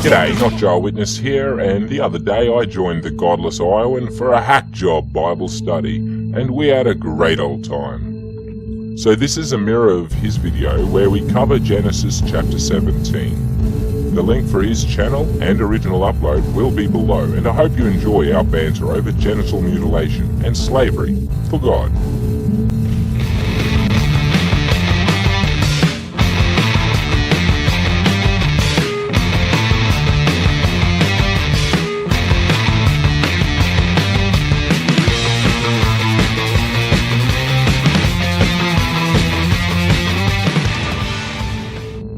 G'day, NotJah Witness here, and the other day I joined the Godless Iowan for a hack job Bible study, and we had a great old time. So this is a mirror of his video where we cover Genesis chapter 17. The link for his channel and original upload will be below, and I hope you enjoy our banter over genital mutilation and slavery for God.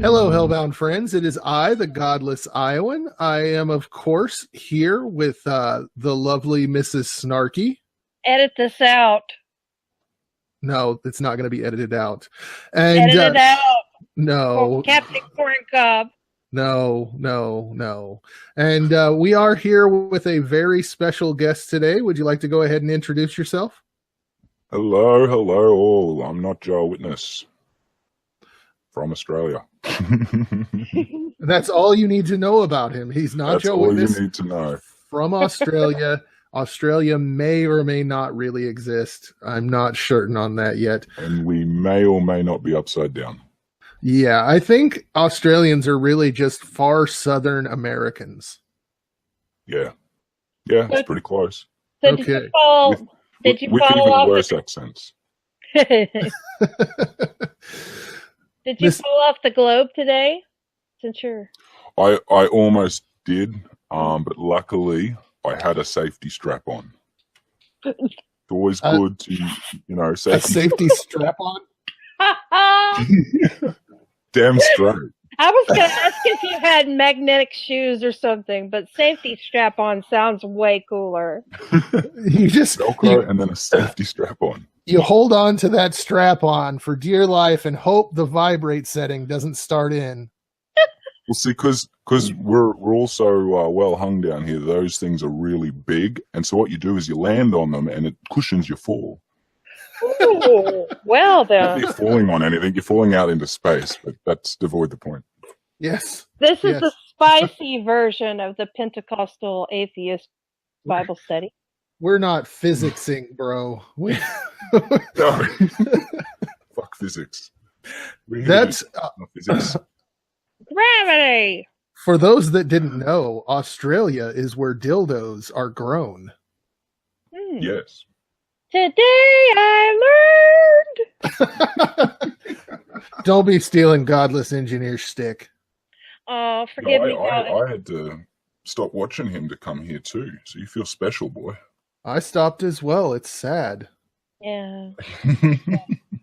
Hello, Hellbound friends. It is I, the Godless Iowan. I am, of course, here with the lovely Mrs. Snarky. Edit this out. No, it's not going to be edited out. And, Edit it out. No. Captain Corn Cob. No. And we are here with a very special guest today. Would you like to go ahead and introduce yourself? Hello all. I'm NotJah Witness from Australia. That's all you need to know about him. He's not That's NotJah all Witness you need to know. From Australia. Australia may or may not really exist. I'm not certain on that yet. And we may or may not be upside down. Yeah, I think Australians are really just far southern Americans. Yeah, it's pretty close. So Okay. Did you with fall even off worse accents. Did you fall off the globe today? Since you're I almost did, but luckily I had a safety strap on. It's always good to, A safety strap on? Damn straight. I was going to ask if you had magnetic shoes or something, but safety strap on sounds way cooler. You just Velcro and then a safety strap on. You hold on to that strap on for dear life and hope the vibrate setting doesn't start in. Well, see, because we're also well hung down here. Those things are really big, and so what you do is you land on them, and it cushions your fall. Ooh, well then. You're falling on anything. You're falling out into space, but that's to avoid the point. Yes. This is the spicy version of the Pentecostal atheist Bible study. We're not physicsing, bro. No. Fuck physics. That's Not physics. Gravity. for those that didn't know, Australia is where dildos are grown. Yes. Today I learned. Don't be stealing Godless Engineer shtick. Oh, forgive me. I had to stop watching him to come here too, so you feel special, boy. I stopped as well. It's sad. Yeah.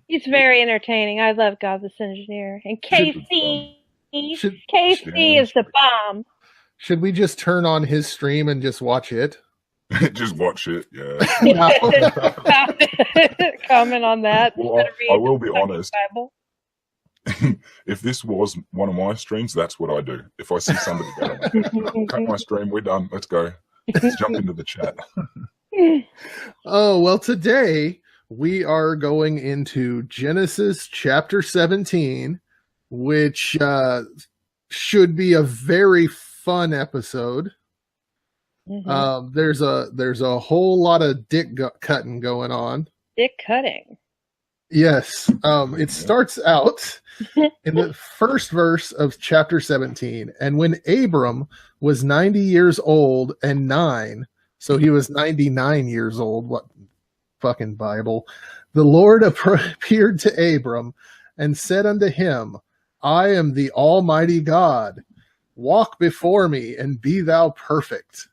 He's very entertaining. I love Godless Engineer. And KC is the bomb. Should we just turn on his stream and just watch it? Just watch it, yeah. Comment on that. Well, I will be honest. Bible. If this was one of my streams, that's what I do. If I see somebody go, cut my stream, we're done. Let's go. Let's jump into the chat. Oh, well, today we are going into Genesis chapter 17, which should be a very fun episode. Mm-hmm. There's a whole lot of dick cutting going on. Dick cutting. Yes. It starts out in the first verse of chapter 17. And when Abram was 90 years old and 9, so he was 99 years old. What fucking Bible? The Lord appeared to Abram and said unto him, I am the Almighty God. Walk before me and be thou perfect.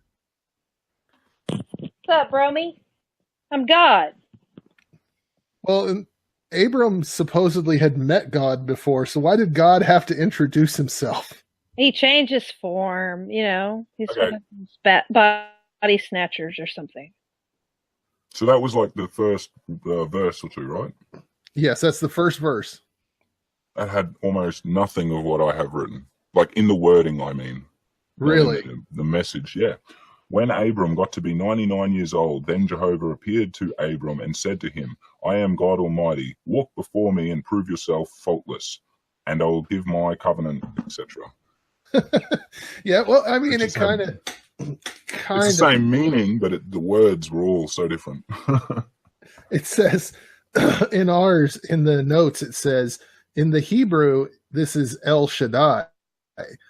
What's up, Bromy? I'm God. Well, Abram supposedly had met God before, so why did God have to introduce himself? He changed his form, He's Okay. body snatchers or something. So that was like the first verse or two, right? Yes, that's the first verse. That had almost nothing of what I have written. Like in the wording, I mean. Really? The message, yeah. When Abram got to be 99 years old, then Jehovah appeared to Abram and said to him, I am God Almighty. Walk before me and prove yourself faultless, and I will give my covenant, etc. Yeah, well, I mean, it kind of. It's the same meaning, but the words were all so different. It says in the notes, it says in the Hebrew, this is El Shaddai,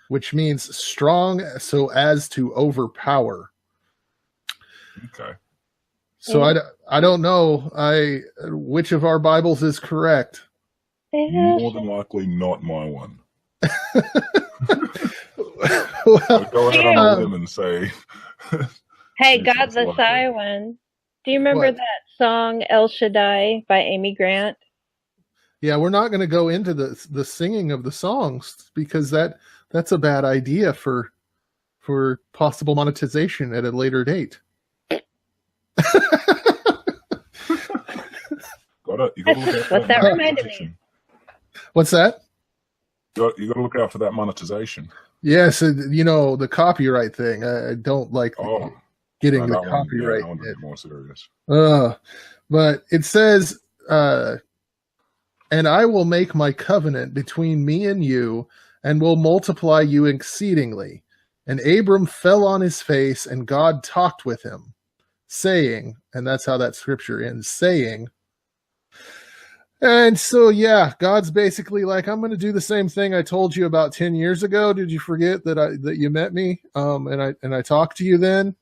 which means strong so as to overpower. Okay. So I don't know which of our Bibles is correct. More than likely not my one. Well, I'll go out on a limb and say, hey, Godless Iowan, do you remember that song El Shaddai by Amy Grant? Yeah, we're not going to go into the singing of the songs because that's a bad idea for possible monetization at a later date. That reminded me. What's that? You got to look out for that monetization. Yes, the copyright thing. I don't like getting the copyright. I want to be more serious. But it says, and I will make my covenant between me and you, and will multiply you exceedingly. And Abram fell on his face, and God talked with him, saying, and that's how that scripture ends, saying. And so, yeah, God's basically like, I'm going to do the same thing I told you about 10 years ago. Did you forget that you met me? And I talked to you then?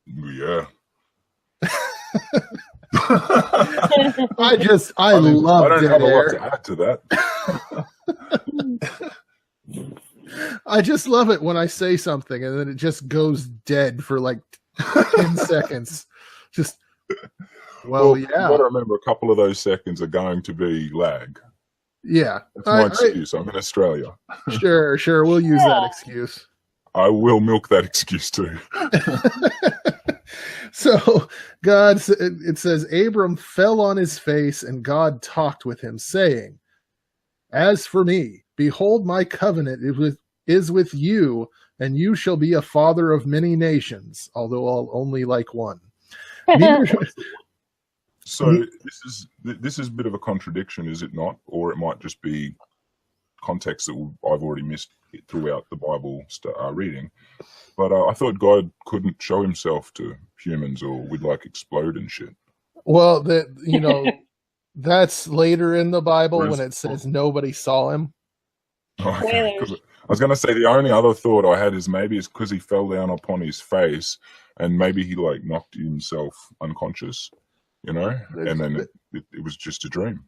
Yeah. I love I don't dead have a air. lot to add to that. I just love it when I say something and then it just goes dead for like 10 seconds. Just, well, yeah. You got to remember a couple of those seconds are going to be lag. Yeah. That's my excuse. I'm in Australia. Sure. We'll use that excuse. I will milk that excuse too. So it says, Abram fell on his face and God talked with him, saying, as for me, behold, my covenant is with you, and you shall be a father of many nations, although I'll only like one. So this is a bit of a contradiction, is it not? Or it might just be context that I've already missed throughout the Bible reading. But I thought God couldn't show himself to humans, or we'd like explode and shit. Well, that's later in the Bible when it says nobody saw him. Okay. I was going to say the only other thought I had is maybe it's because he fell down upon his face and maybe he like knocked himself unconscious, and then it was just a dream.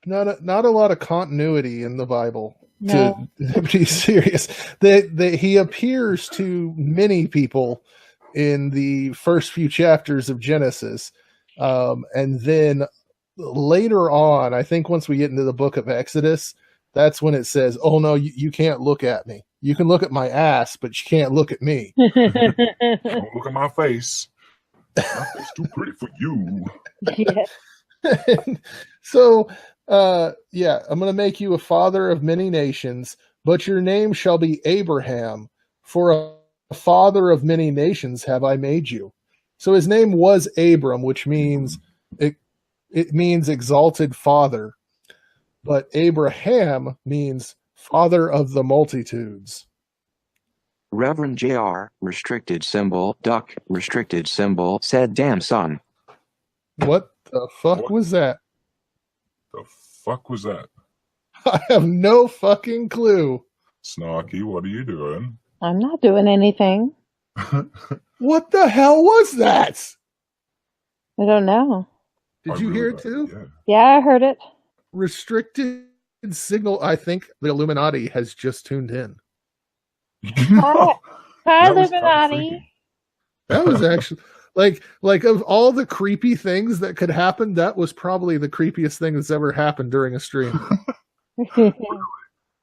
Not a lot of continuity in the Bible. No. To be serious, he appears to many people in the first few chapters of Genesis, and then later on, I think once we get into the book of Exodus, that's when it says, "Oh no, you can't look at me. You can look at my ass, but you can't look at me. Don't look at my face. My face too pretty for you." Yeah. So. I'm going to make you a father of many nations, but your name shall be Abraham, for a father of many nations have I made you. So his name was Abram, which means it means exalted father, but Abraham means father of the multitudes. Reverend Jr. restricted symbol duck restricted symbol said, "Damn son." What the fuck was that? The fuck was that? I have no fucking clue. Snarky, what are you doing? I'm not doing anything. What the hell was that? I don't know. Did you hear it too? Yeah, I heard it. Restricted signal. I think the Illuminati has just tuned in. Hi, Illuminati. That was actually... Like of all the creepy things that could happen, that was probably the creepiest thing that's ever happened during a stream.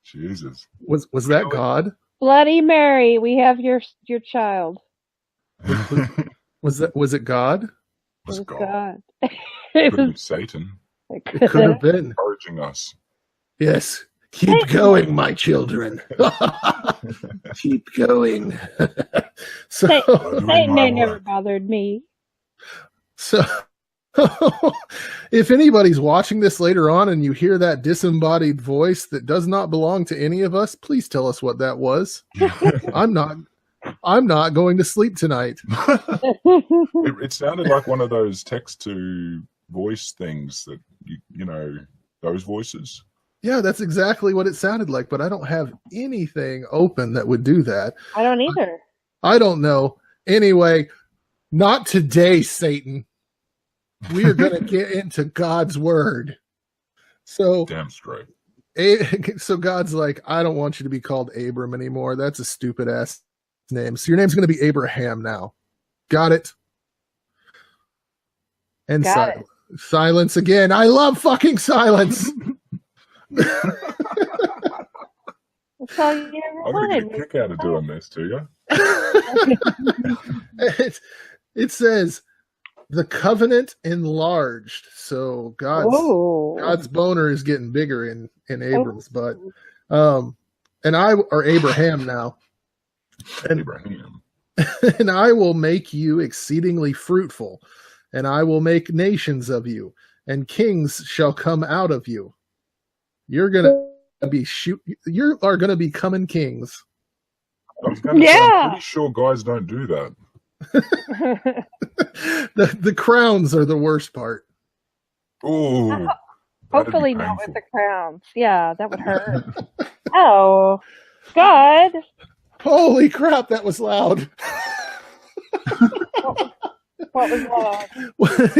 Jesus. Was that God? Bloody Mary, we have your child. Was it God? It was God. It could have been Satan. It could have been. Encouraging us. Yes. Keep going, my children. Keep going. Satan never bothered me. So If anybody's watching this later on and you hear that disembodied voice that does not belong to any of us, please tell us what that was. I'm not going to sleep tonight. It sounded like one of those text to voice things that you know, those voices. Yeah, that's exactly what it sounded like, but I don't have anything open that would do that. I don't either. I don't know. Anyway, not today, Satan. We are going to get into God's word. So Damn straight. So God's like, I don't want you to be called Abram anymore. That's a stupid ass name. So your name's going to be Abraham now. Got it? And silence again. I love fucking silence. That's all you ever I'm going to wanted. get a kick out of doing this to you. It says the covenant enlarged. So God's boner is getting bigger in Abram's butt. And Abraham now. Abraham. And I will make you exceedingly fruitful, and I will make nations of you, and kings shall come out of you. You are gonna be becoming kings. I was going to say, I'm pretty sure guys don't do that. The crowns are the worst part. Ooh. Hopefully not with the crowns. Yeah, that would hurt. Oh, God. Holy crap, that was loud. What was loud?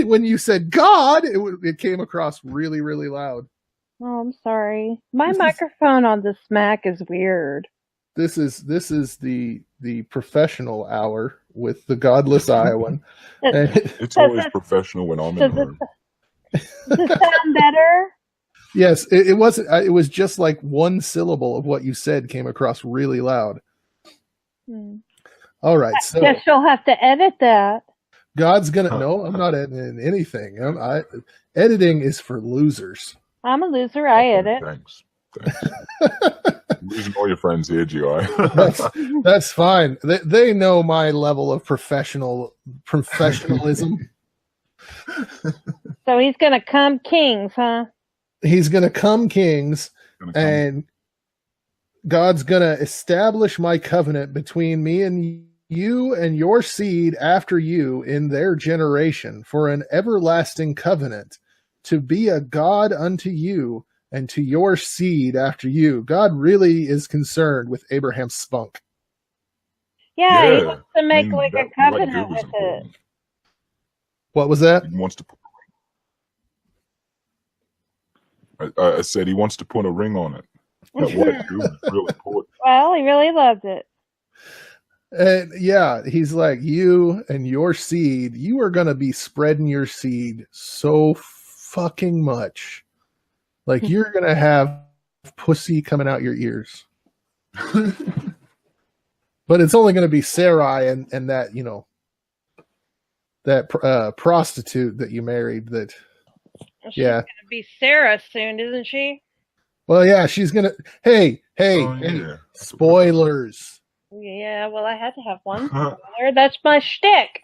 When you said God, it came across really, really loud. Oh, I'm sorry. My microphone on this Mac is weird. This is the professional hour with the Godless Iowan. It's always professional when I'm in the room. Does it sound better? Yes, it wasn't. It was just like one syllable of what you said came across really loud. All right, so I guess you'll have to edit that. God's gonna. No, I'm not editing anything. Editing is for losers. I'm a loser. I edit. Thanks. Losing all your friends here, GI. That's fine. They know my level of professionalism. So he's gonna come kings, huh? He's gonna come kings, and God's gonna establish my covenant between me and you and your seed after you in their generation for an everlasting covenant, to be a God unto you and to your seed after you. God really is concerned with Abraham's spunk. Yeah, he wants to make a covenant with it. What was that? He wants to I said he wants to put a ring on it. That white jewel is really important. Well, he really loves it. And yeah, he's like, you and your seed, you are going to be spreading your seed so fucking much. Like, you're going to have pussy coming out your ears. But it's only going to be Sarai and that, you know, that prostitute that you married that, She's going to be Sarah soon, isn't she? Well, yeah, she's going to, hey, spoilers. Yeah, well, I had to have one spoiler. That's my shtick.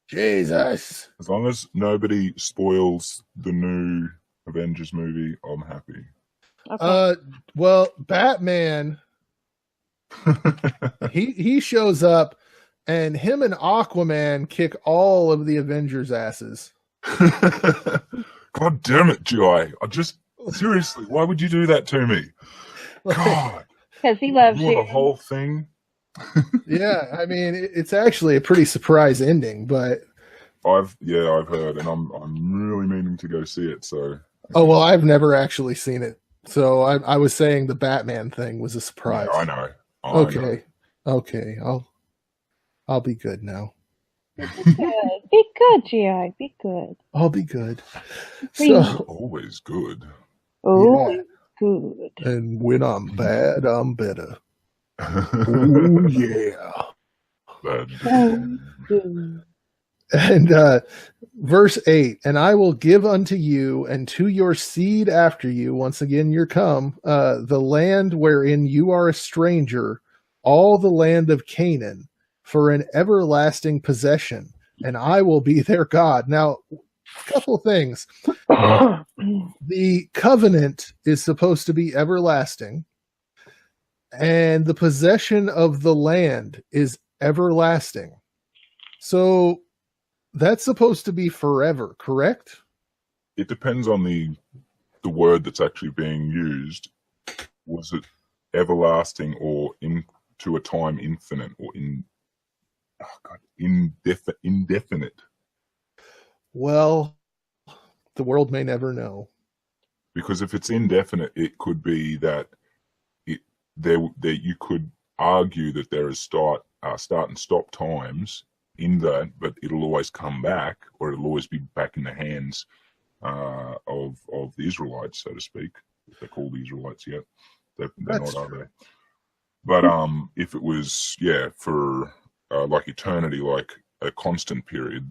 Jesus. As long as nobody spoils the new Avengers movie, I'm happy. Okay. Well, Batman, he shows up, and him and Aquaman kick all of the Avengers' asses. God damn it, G.I. Seriously, why would you do that to me? God. Because he loves you. The whole thing. Yeah, I mean, it's actually a pretty surprise ending, but I've heard, and I'm really meaning to go see it. So. Oh well, I've never actually seen it, so I was saying the Batman thing was a surprise. Yeah, I know. Okay, I'll be good now. Be good, G.I. Be good. I'll be good. So always good. Always good. And when I'm bad, I'm better. Oh yeah. And verse 8, and I will give unto you and to your seed after you, once again you're come, the land wherein you are a stranger, all the land of Canaan, for an everlasting possession, and I will be their God. Now, couple things. The covenant is supposed to be everlasting, and the possession of the land is everlasting. So that's supposed to be forever, correct? It depends on the word that's actually being used. Was it everlasting or into a time infinite or indefinite? Well, the world may never know. Because if it's indefinite, it could be that you could argue that there is start and stop times in that, but it'll always come back, or it'll always be back in the hands of the Israelites, so to speak. If they're called the Israelites yet, they're not, are they? But if it was for like eternity, like a constant period,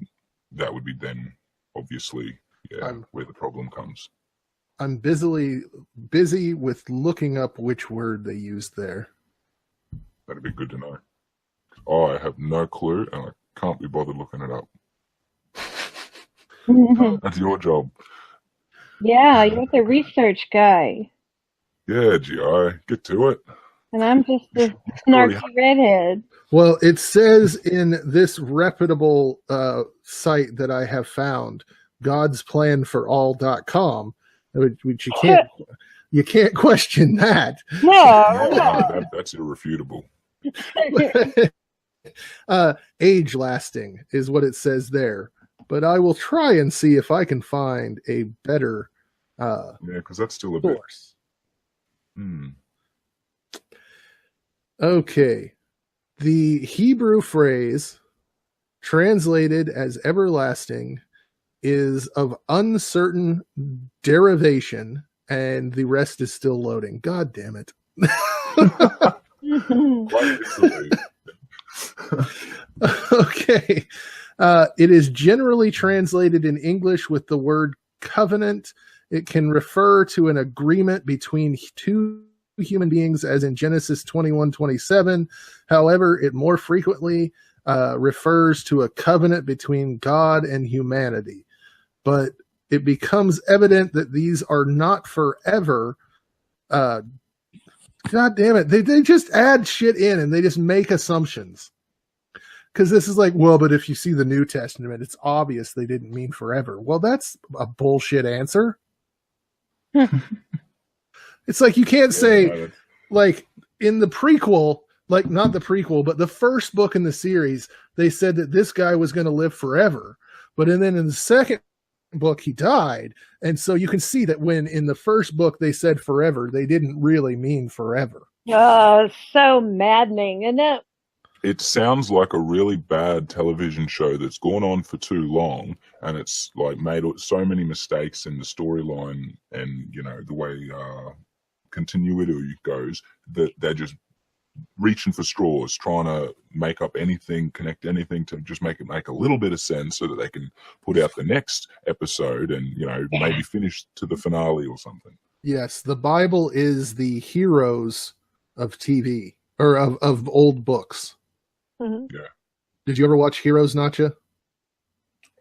that would be then obviously where the problem comes. I'm busy with looking up which word they used there. That'd be good to know. I have no clue, and I can't be bothered looking it up. That's your job. Yeah, you're the research guy. Yeah, GI, get to it. And I'm just the snarky redhead. Well, it says in this reputable site that I have found, godsplanforall.com, which you can't question that. No. That's irrefutable. Age lasting is what it says there. But I will try and see if I can find a better because that's still a source. bit. Okay. The Hebrew phrase translated as everlasting is of uncertain derivation, and the rest is still loading. God damn it. Okay. It is generally translated in English with the word covenant. It can refer to an agreement between two human beings, as in Genesis 21:27. However, it more frequently refers to a covenant between God and humanity. But it becomes evident that these are not forever. God damn it. They just add shit in and they just make assumptions. Because this is like, well, but if you see the New Testament, it's obvious they didn't mean forever. Well, that's a bullshit answer. It's like you can't say, like, in the prequel, like, not the prequel, but the first book in the series, they said that this guy was going to live forever. But then in the second book, he died. And so you can see that when in the first book they said forever, they didn't really mean forever. Oh, so maddening, isn't it? It sounds like a really bad television show that's gone on for too long, and it's like made so many mistakes in the storyline and, you know, the way continuity goes, that they're just reaching for straws, trying to make up anything, connect anything to just make it make a little bit of sense so that they can put out the next episode and, you know, maybe finish to the finale or something. Yes, the Bible is the heroes of TV, or of old books. Mm-hmm. Yeah. Did you ever watch Heroes, NotJah?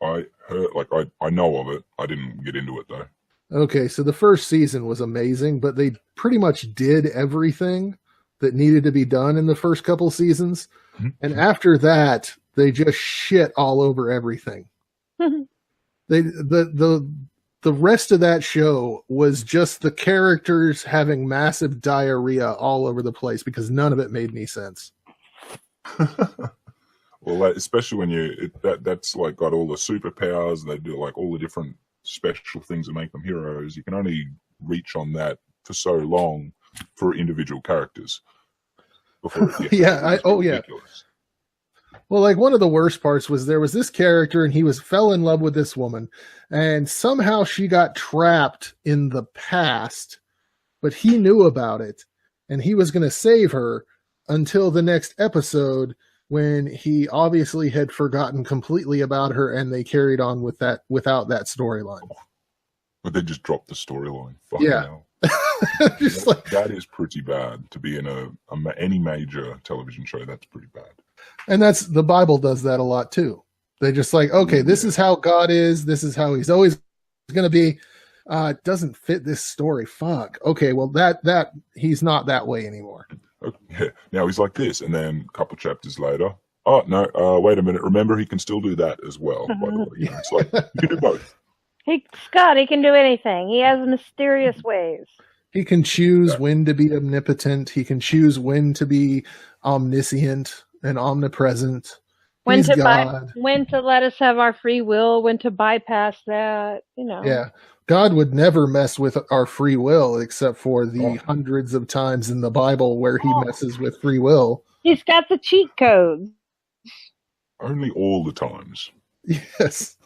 I heard, like, I know of it. I didn't get into it though. Okay, so the first season was amazing, but they pretty much did everything that needed to be done in the first couple seasons. Mm-hmm. And after that, they just shit all over everything. The rest of that show was just the characters having massive diarrhea all over the place because none of it made any sense. Well, especially when that's like got all the superpowers, and they do like all the different special things that make them heroes. You can only reach on that for so long for individual characters before it gets ridiculous. Well, like one of the worst parts was there was this character and he fell in love with this woman, and somehow she got trapped in the past, but he knew about it and he was going to save her until the next episode, when he obviously had forgotten completely about her and they carried on with that without that storyline. But they just dropped the storyline. Yeah. That is pretty bad to be in any major television show. That's pretty bad. And the Bible does that a lot too. They're just like, okay, this is how God is. This is how he's always going to be. It doesn't fit this story. Fuck. Okay, well, that he's not that way anymore. Okay. Now he's like this, and then a couple chapters later, oh, no, wait a minute. Remember, he can still do that as well, by the way. You know, it's like, you can do both. Scott, he can do anything. He has mysterious ways. He can choose when to be omnipotent. He can choose when to be omniscient and omnipresent. When to let us have our free will, when to bypass that, you know. Yeah. God would never mess with our free will except for the hundreds of times in the Bible where he messes with free will. He's got the cheat codes. Only all the times. Yes.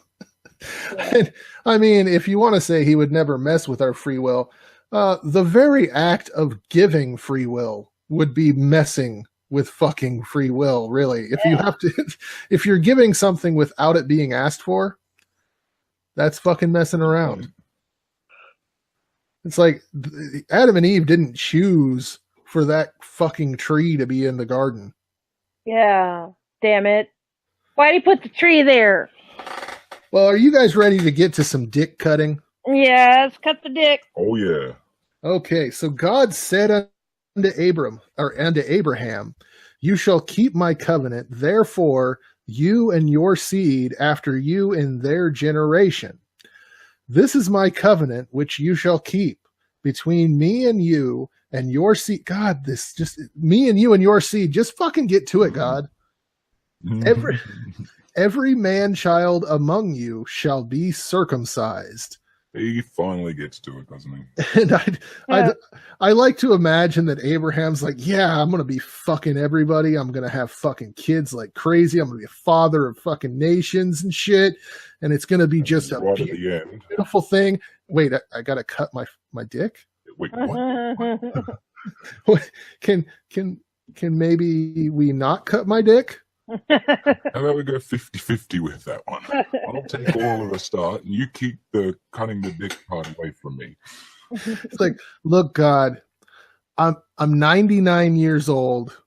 And, I mean, if you want to say he would never mess with our free will, the very act of giving free will would be messing with fucking free will, really. If you have to, if you're giving something without it being asked for, that's fucking messing around. It's like Adam and Eve didn't choose for that fucking tree to be in the garden. Yeah, damn it. Why'd he put the tree there? Well, are you guys ready to get to some dick cutting? Yes, cut the dick. Oh, yeah. Okay, so God said unto Abraham, you shall keep my covenant, therefore you and your seed after you in their generation. This is my covenant which you shall keep between me and you and your seed. God, this just me and you and your seed. Just fucking get to it, God. Every man child among you shall be circumcised. He finally gets to it, doesn't he? And I like to imagine that Abraham's like, yeah, I'm going to be fucking everybody. I'm going to have fucking kids like crazy. I'm going to be a father of fucking nations and shit. And it's going to be just a right at the end. Beautiful thing. Wait, I got to cut my dick? Wait, what? Can maybe we not cut my dick? How about we go 50-50 with that one? I'll take all of the start, and you keep the cutting the dick part away from me. It's like, look, God, I'm 99 years old.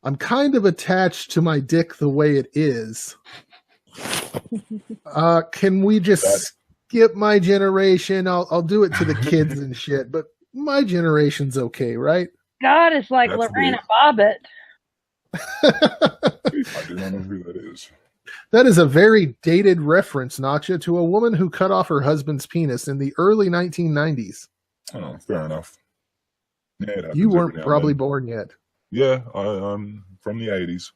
I'm kind of attached to my dick the way it is. Can we just skip my generation? I'll do it to the kids and shit, but my generation's okay, right? God is like Lorena Bobbitt. I do not know who that is. That is a very dated reference, NotJah, to a woman who cut off her husband's penis in the early 1990s. Oh, fair enough. Yeah, you weren't probably born yet. Yeah, I'm from the 80s.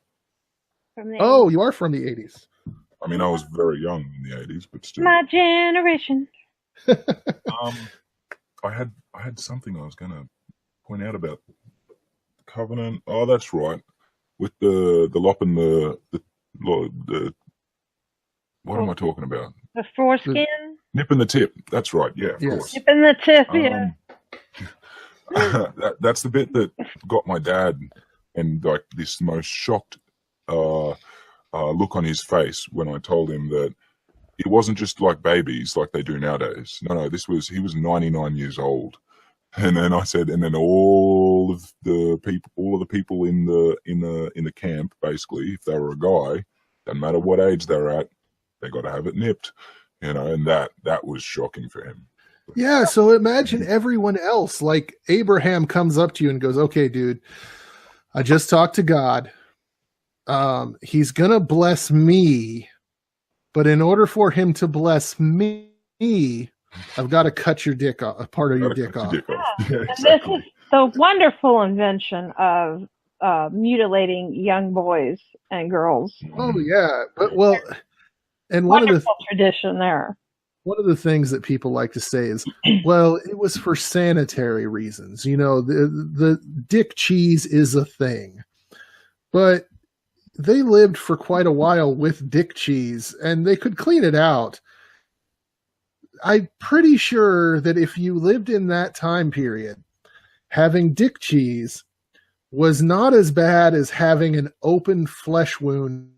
Oh, you are from the 80s. I mean, I was very young in the 80s, but still. My generation. I had something I was going to point out about the covenant. Oh, that's right. With the lop and the what am I talking about? The foreskin? Nip and the tip. That's right. Yeah, of course. Nip and the tip, yeah. That's the bit that got my dad and like this most shocked look on his face when I told him that it wasn't just like babies like they do nowadays. No, he was 99 years old. And then I said, and then all of the people in the camp, basically, if they were a guy, doesn't matter what age they're at, they got to have it nipped, you know, and that was shocking for him. Yeah, so imagine everyone else. Like Abraham comes up to you and goes, "Okay, dude, I just talked to God. He's gonna bless me, but in order for him to bless me, I've got to cut your dick off, a part of your dick off." Yeah, exactly. And this is the wonderful invention of mutilating young boys and girls. Oh yeah, but and wonderful tradition there. One of the things that people like to say is, well, it was for sanitary reasons. You know, the dick cheese is a thing, but they lived for quite a while with dick cheese, and they could clean it out. I'm pretty sure that if you lived in that time period, having dick cheese was not as bad as having an open flesh wound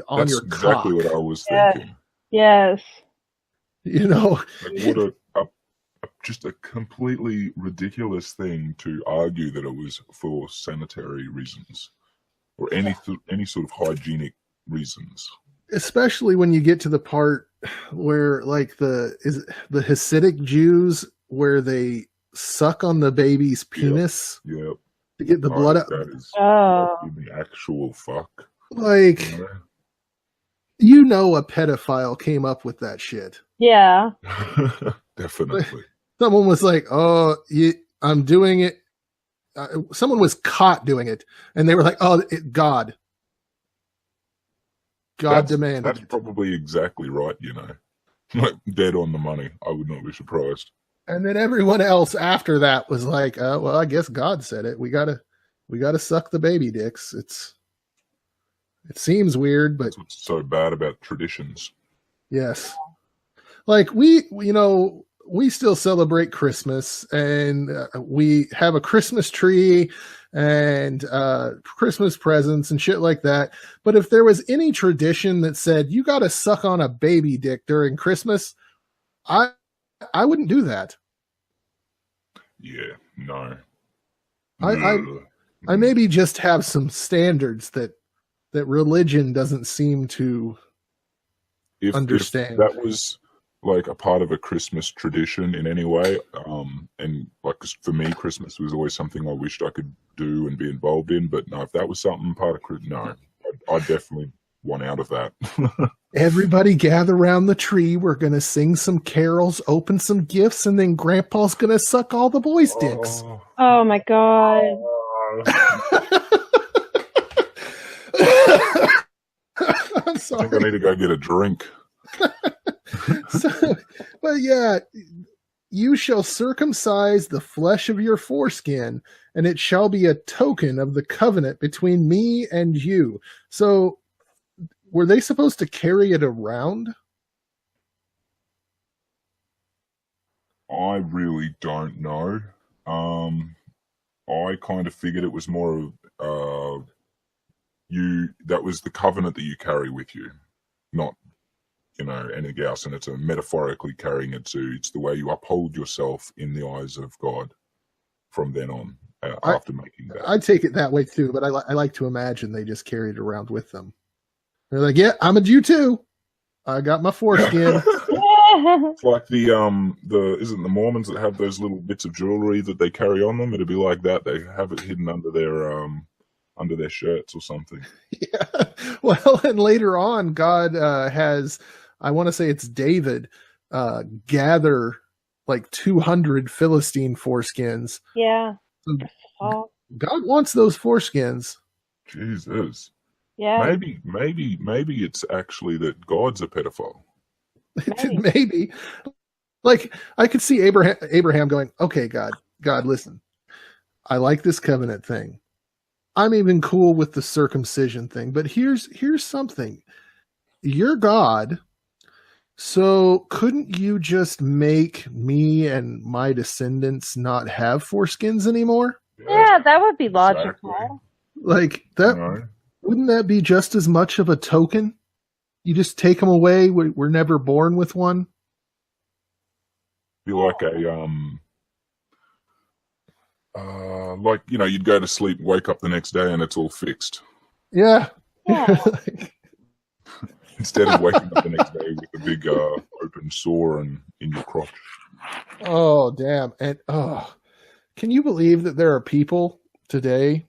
on your cock. That's exactly what I was thinking. Yes. You know, like what just a completely ridiculous thing to argue that it was for sanitary reasons or any sort of hygienic reasons. Especially when you get to the part where, like, the Hasidic Jews, where they suck on the baby's penis Yep. to get the blood out. That is the actual fuck. Like, you know, a pedophile came up with that shit. Yeah. Definitely. Someone was like, "Oh, I'm doing it." Someone was caught doing it, and they were like, "Oh, God demanded." That's probably exactly right. You know, like dead on the money. I would not be surprised. And then everyone else after that was like, "Well, I guess God said it. We gotta suck the baby dicks." It seems weird, but that's what's so bad about traditions. Yes, like we still celebrate Christmas, and we have a Christmas tree and Christmas presents and shit like that. But if there was any tradition that said you got to suck on a baby dick during Christmas, I wouldn't do that. Yeah, no. I maybe just have some standards that religion doesn't seem to understand. If that was like a part of a Christmas tradition in any way, and like for me, Christmas was always something I wished I could do and be involved in. But no, if that was something part of Christmas, no, I definitely want out of that. Everybody gather around the tree. We're gonna sing some carols, open some gifts, and then Grandpa's gonna suck all the boys' dicks. Oh my God. I'm sorry. I think I need to go get a drink. But yeah, you shall circumcise the flesh of your foreskin, and it shall be a token of the covenant between me and you. So, were they supposed to carry it around? I really don't know. I kind of figured it was more of that was the covenant that you carry with you, not anything else. And it's a metaphorically carrying it to. It's the way you uphold yourself in the eyes of God from then on. After making that, I take it that way too. But I like to imagine they just carried it around with them. They're like, yeah, I'm a Jew too. I got my foreskin. It's like isn't the Mormons that have those little bits of jewelry that they carry on them? It'd be like that. They have it hidden under their shirts or something. Yeah. Well, and later on, God has, I want to say it's David, gather like 200 Philistine foreskins. Yeah. So God wants those foreskins. Jesus. Yeah. Maybe it's actually that God's a pedophile. Maybe. Like, I could see Abraham going, okay, God, listen, I like this covenant thing. I'm even cool with the circumcision thing, but here's something. You're God, so couldn't you just make me and my descendants not have foreskins anymore? Yeah, that would be logical. Exactly. Like, that, wouldn't that be just as much of a token? You just take them away. We're never born with one. Be like like, you'd go to sleep, wake up the next day, and it's all fixed. Yeah. Instead of waking up the next day with a big open sore in your crotch. Oh, damn. And can you believe that there are people today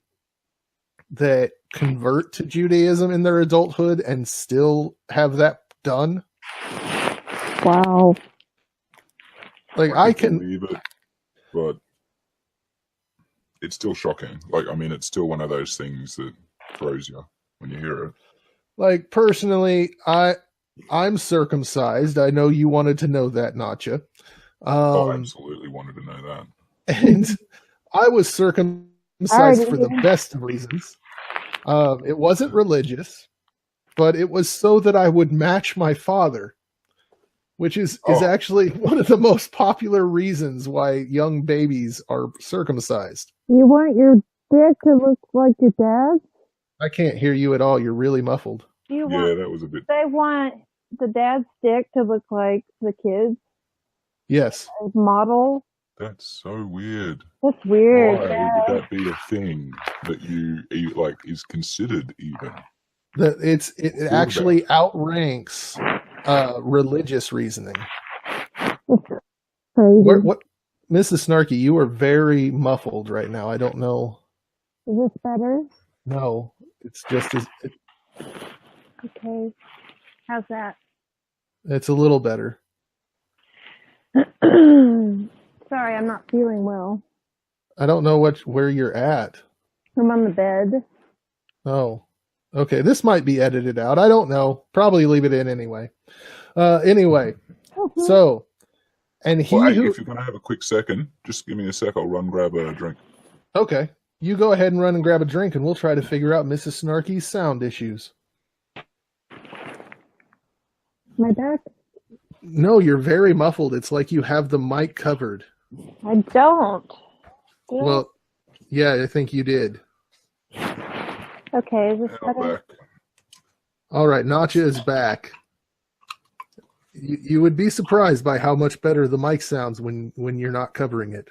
that convert to Judaism in their adulthood and still have that done? Wow. Like, I can believe it, but it's still shocking. Like, I mean, it's still one of those things that throws you when you hear it. Like, personally, I'm circumcised. I know you wanted to know that, NotJah. I absolutely wanted to know that. And I was circumcised for the best of reasons. It wasn't religious, but it was so that I would match my father, which is actually one of the most popular reasons why young babies are circumcised. You want your dick to look like your dad's? I can't hear you at all. You're really muffled. That was a bit. They want the dad's dick to look like the kids. Yes. Model. That's so weird. That's weird. Why would that be a thing that you like is considered even? It actually outranks religious reasoning. What, Mrs. Snarky, you are very muffled right now. I don't know. Is this better? No, it's just as. Okay. How's that? It's a little better. Sorry, I'm not feeling well. I don't know where you're at. I'm on the bed. Oh, okay. This might be edited out. I don't know. Probably leave it in anyway. Anyway, so, and he well, hey, if you're going to have a quick second, just give me a sec. I'll run grab a drink. Okay. You go ahead and run and grab a drink, and we'll try to figure out Mrs. Snarky's sound issues. My back? No, you're very muffled. It's like you have the mic covered. I don't. Well, yeah, I think you did. Okay, is this better? All right, NotJah is back. You would be surprised by how much better the mic sounds when you're not covering it.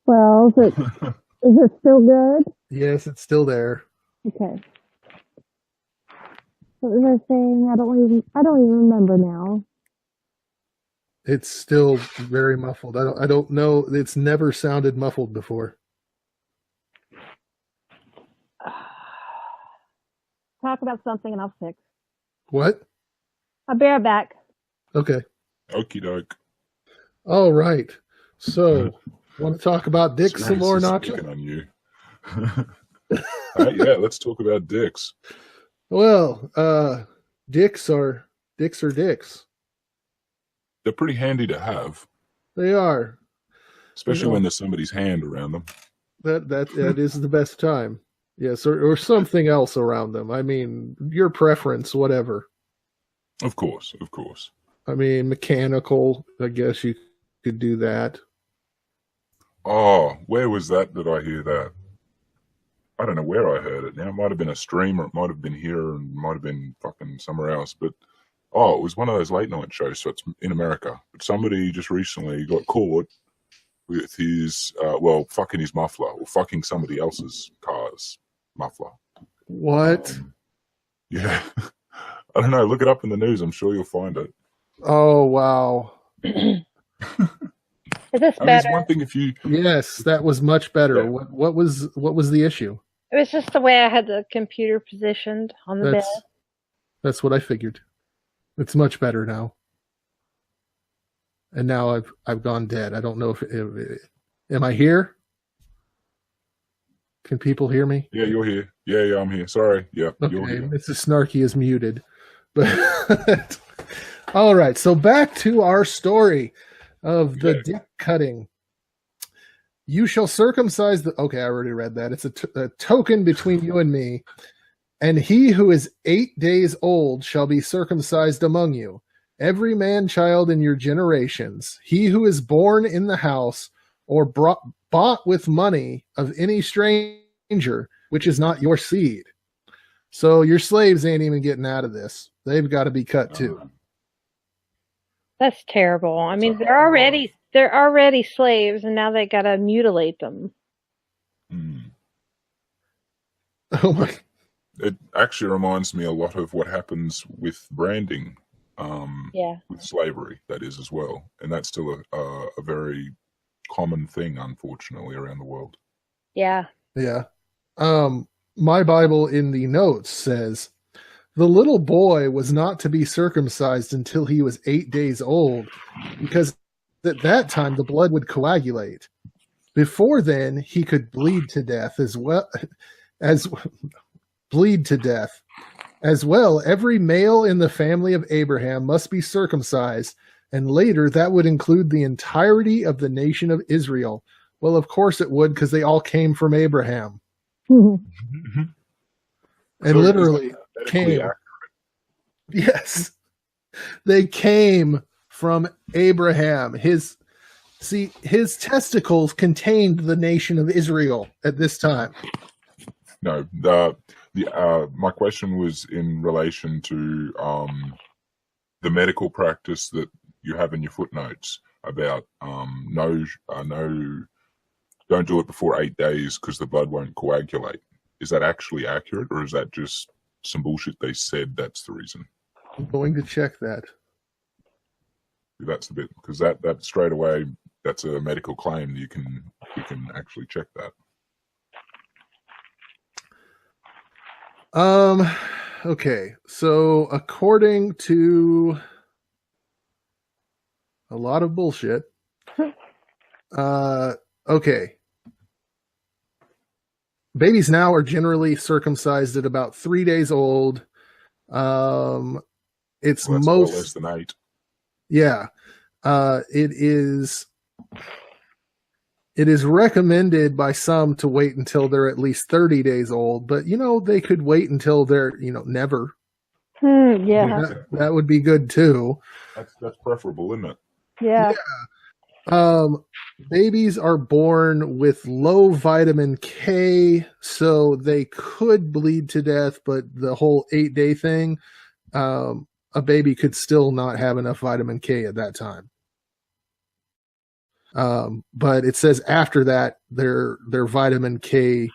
Well, is it still good? Yes, it's still there. Okay. What was I saying? I don't even remember now. It's still very muffled. I don't know. It's never sounded muffled before. Talk about something and I'll fix. What? I'll be right back. Okay. Okie doke. All right. So, want to talk about dicks some more, NotJah? On you. Yeah, let's talk about dicks. Well, dicks are dicks. They're pretty handy to have. They are. Especially when there's somebody's hand around them. That is the best time. Yes, or something else around them. I mean, your preference, whatever. Of course. I mean, mechanical, I guess you could do that. Oh, where was that I hear that? I don't know where I heard it now. It might have been a stream, or it might have been here, and it might have been fucking somewhere else. But, it was one of those late night shows, so it's in America. But somebody just recently got caught with his, fucking his muffler, or fucking somebody else's car's muffler. What? Yeah. I don't know. Look it up in the news. I'm sure you'll find it. Oh, wow. Is this better? One thing if you... Yes, that was much better. Yeah. What was the issue? It was just the way I had the computer positioned on the bed. That's what I figured. It's much better now. And now I've gone dead. I don't know if am I here? Can people hear me? Yeah, you're here. Yeah, I'm here. Sorry. Yeah, okay, you're here. Mrs. Snarky is muted. But all right, so back to our story of the dick cutting. You shall circumcise the... Okay, I already read that. It's a token between you and me. And he who is 8 days old shall be circumcised among you, every man-child in your generations. He who is born in the house or bought with money of any stranger, which is not your seed. So your slaves ain't even getting out of this. They've got to be cut too. That's terrible. I mean, they're already slaves, and now they got to mutilate them. Oh my! It actually reminds me a lot of what happens with branding, with slavery, that is, as well. And that's still a very common thing, unfortunately, around the world. Yeah. Yeah. My Bible in the notes says, the little boy was not to be circumcised until he was 8 days old, because at that time the blood would coagulate. Before then, he could bleed to death as well. Every male in the family of Abraham must be circumcised, and later that would include the entirety of the nation of Israel. Well, of course it would, because they all came from Abraham. Mm-hmm. And so literally came. Accurate. Yes. They came from Abraham. His testicles contained the nation of Israel at this time. No, my question was in relation to the medical practice that you have in your footnotes about don't do it before 8 days because the blood won't coagulate. Is that actually accurate, or is that just some bullshit. They said that's the reason. I'm going to check that. That's the bit, because that straight away, that's a medical claim. You can actually check that. Okay, so according to a lot of bullshit, okay, babies now are generally circumcised at about 3 days old. It's most less than 8. Yeah, it is recommended by some to wait until they're at least 30 days old, but they could wait until they're never. Yeah, that would be good too. That's preferable, isn't it? Yeah. Babies are born with low vitamin K, so they could bleed to death, but the whole 8-day thing, a baby could still not have enough vitamin K at that time. But it says after that, their vitamin K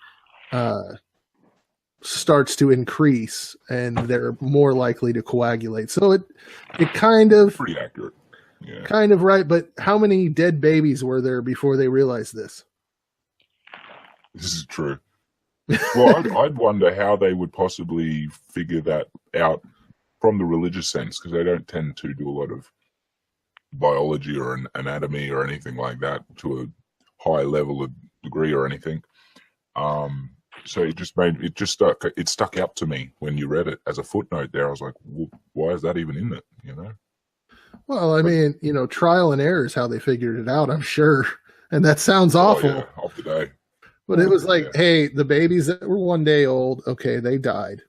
starts to increase, and they're more likely to coagulate. So it kind of pretty accurate. Yeah. Kind of right, but how many dead babies were there before they realized this? This is true. Well, I'd wonder how they would possibly figure that out from the religious sense, because they don't tend to do a lot of biology or anatomy or anything like that to a high level of degree or anything. So it stuck out to me when you read it as a footnote there. I was like, well, why is that even in it? Well, I mean, trial and error is how they figured it out, I'm sure. And that sounds awful. Yeah, off the day. But it was like, hey, the babies that were 1 day old, okay, they died.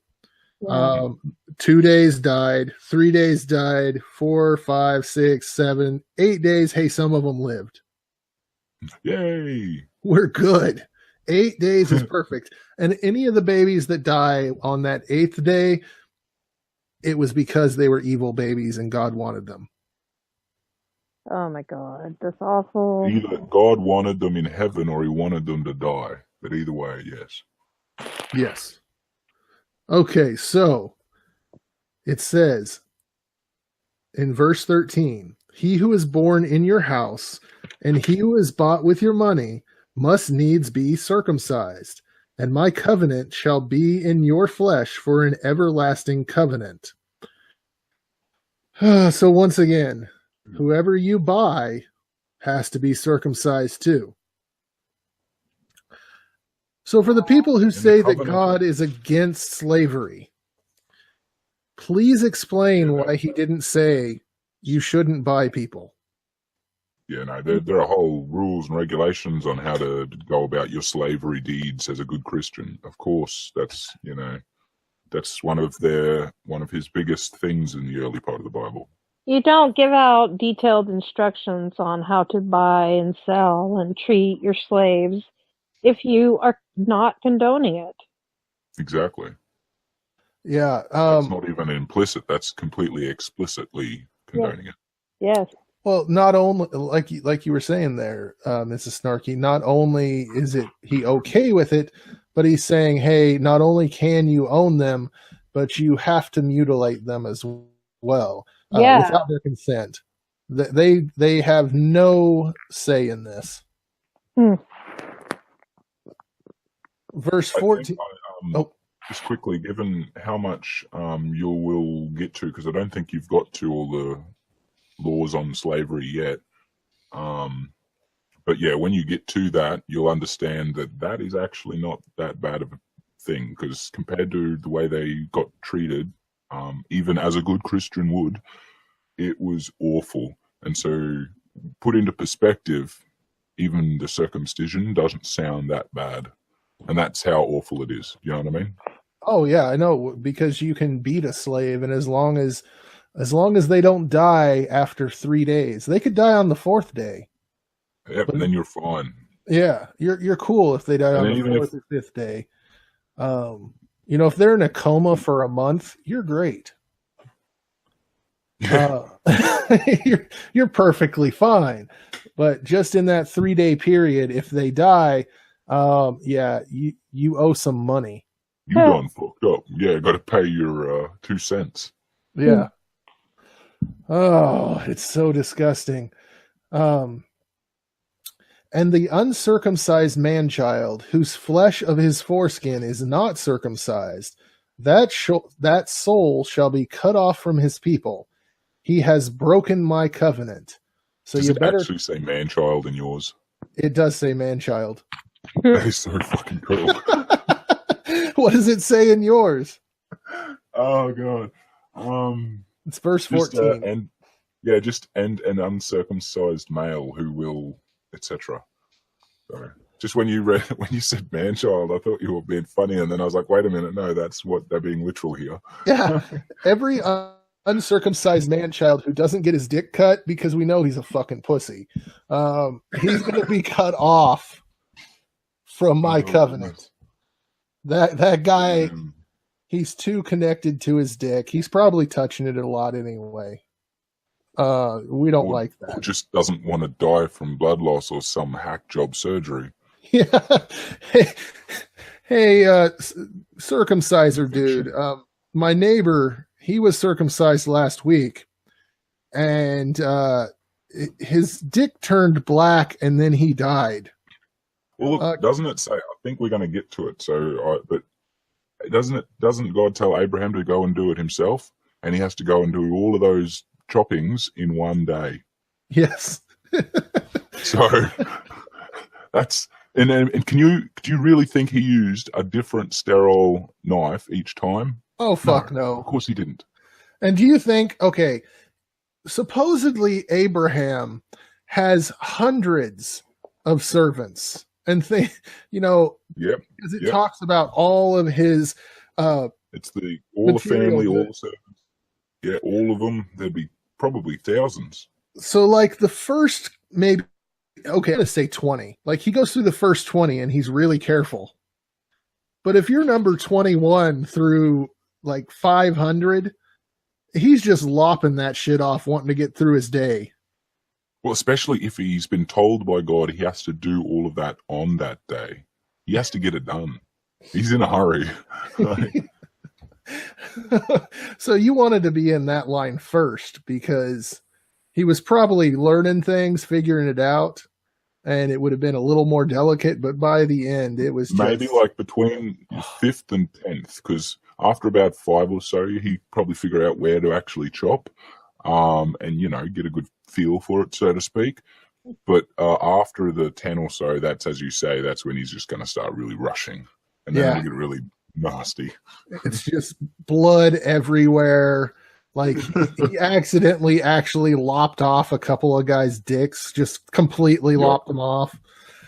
2 days died, 3 days died, 4, 5, 6, 7, 8 days. Hey, some of them lived. Yay. We're good. 8 days is perfect. And any of the babies that die on that 8th day, it was because they were evil babies and God wanted them. Oh my God, that's awful. Either God wanted them in heaven or he wanted them to die. But either way, yes. Yes. Okay, so it says in verse 13, he who is born in your house and he who is bought with your money must needs be circumcised, and my covenant shall be in your flesh for an everlasting covenant. So once again, whoever you buy has to be circumcised too. So for the people who say that God is against slavery, please explain why he didn't say you shouldn't buy people. Yeah, no, there are whole rules and regulations on how to go about your slavery deeds as a good Christian. Of course, that's one of his biggest things in the early part of the Bible. You don't give out detailed instructions on how to buy and sell and treat your slaves if you are not condoning it. Exactly. Yeah. That's not even implicit. That's completely explicitly condoning it. Yes. Well, not only, like you were saying there, Mrs. Snarky, not only is he okay with it, but he's saying, hey, not only can you own them, but you have to mutilate them as well, without their consent. They have no say in this. Verse 14. Just quickly, given how much you will get to, because I don't think you've got to all the laws on slavery yet. But yeah, when you get to that, you'll understand that is actually not that bad of a thing, because compared to the way they got treated, even as a good Christian would, it was awful. And so put into perspective, even the circumcision doesn't sound that bad. And that's how awful it is. You know what I mean? Oh yeah, I know, because you can beat a slave, and as long as they don't die after 3 days, they could die on the 4th day. Yep, and then you're fine. Yeah, you're cool if they die on the 4th or 5th day. If they're in a coma for a month, you're great. You're perfectly fine. But just in that 3-day period, if they die, you owe some money. You done fucked up. Yeah, got to pay your 2 cents. Yeah. Oh, it's so disgusting. And the uncircumcised man-child, whose flesh of his foreskin is not circumcised, that soul shall be cut off from his people. He has broken my covenant. So Does you it better actually say man-child in yours? It does say man-child. That is so fucking cool. What does it say in yours? Oh god. It's verse 14. Just and an uncircumcised male who will, etc. So just when you said man-child, I thought you were being funny, and then I was like, wait a minute, no, that's what they're being literal here. Yeah, every uncircumcised man-child who doesn't get his dick cut, because we know he's a fucking pussy, he's going to be cut off from my covenant. That guy, he's too connected to his dick. He's probably touching it a lot anyway. We don't like that. Or just doesn't want to die from blood loss or some hack job surgery. Yeah. Hey, circumciser dude. My neighbor, he was circumcised last week, and his dick turned black, and then he died. Well, look, doesn't it say? I think we're going to get to it. But doesn't God tell Abraham to go and do it himself, and he has to go and do all of those choppings in one day? Yes. So that's and do you really think he used a different sterile knife each time? Oh fuck no. Of course he didn't. And do you think, okay, supposedly Abraham has hundreds of servants, and because it talks about all of his it's all the family, all the servants. Yeah, all of them. There'd be probably thousands. So like the first maybe, okay, let's say 20. Like he goes through the first 20 and he's really careful. But if you're number 21 through like 500, he's just lopping that shit off, wanting to get through his day. Well, especially if he's been told by God he has to do all of that on that day. He has to get it done. He's in a hurry. So you wanted to be in that line first because he was probably learning things, figuring it out, and it would have been a little more delicate, but by the end it was maybe like between 5th and 10th, because after about 5 or so he'd probably figure out where to actually chop, and get a good feel for it, so to speak. But after the 10 or so, that's, as you say, that's when he's just going to start really rushing, and then it'll get really nasty. It's just blood everywhere. Like he accidentally actually lopped off a couple of guys' dicks, just completely lopped them off.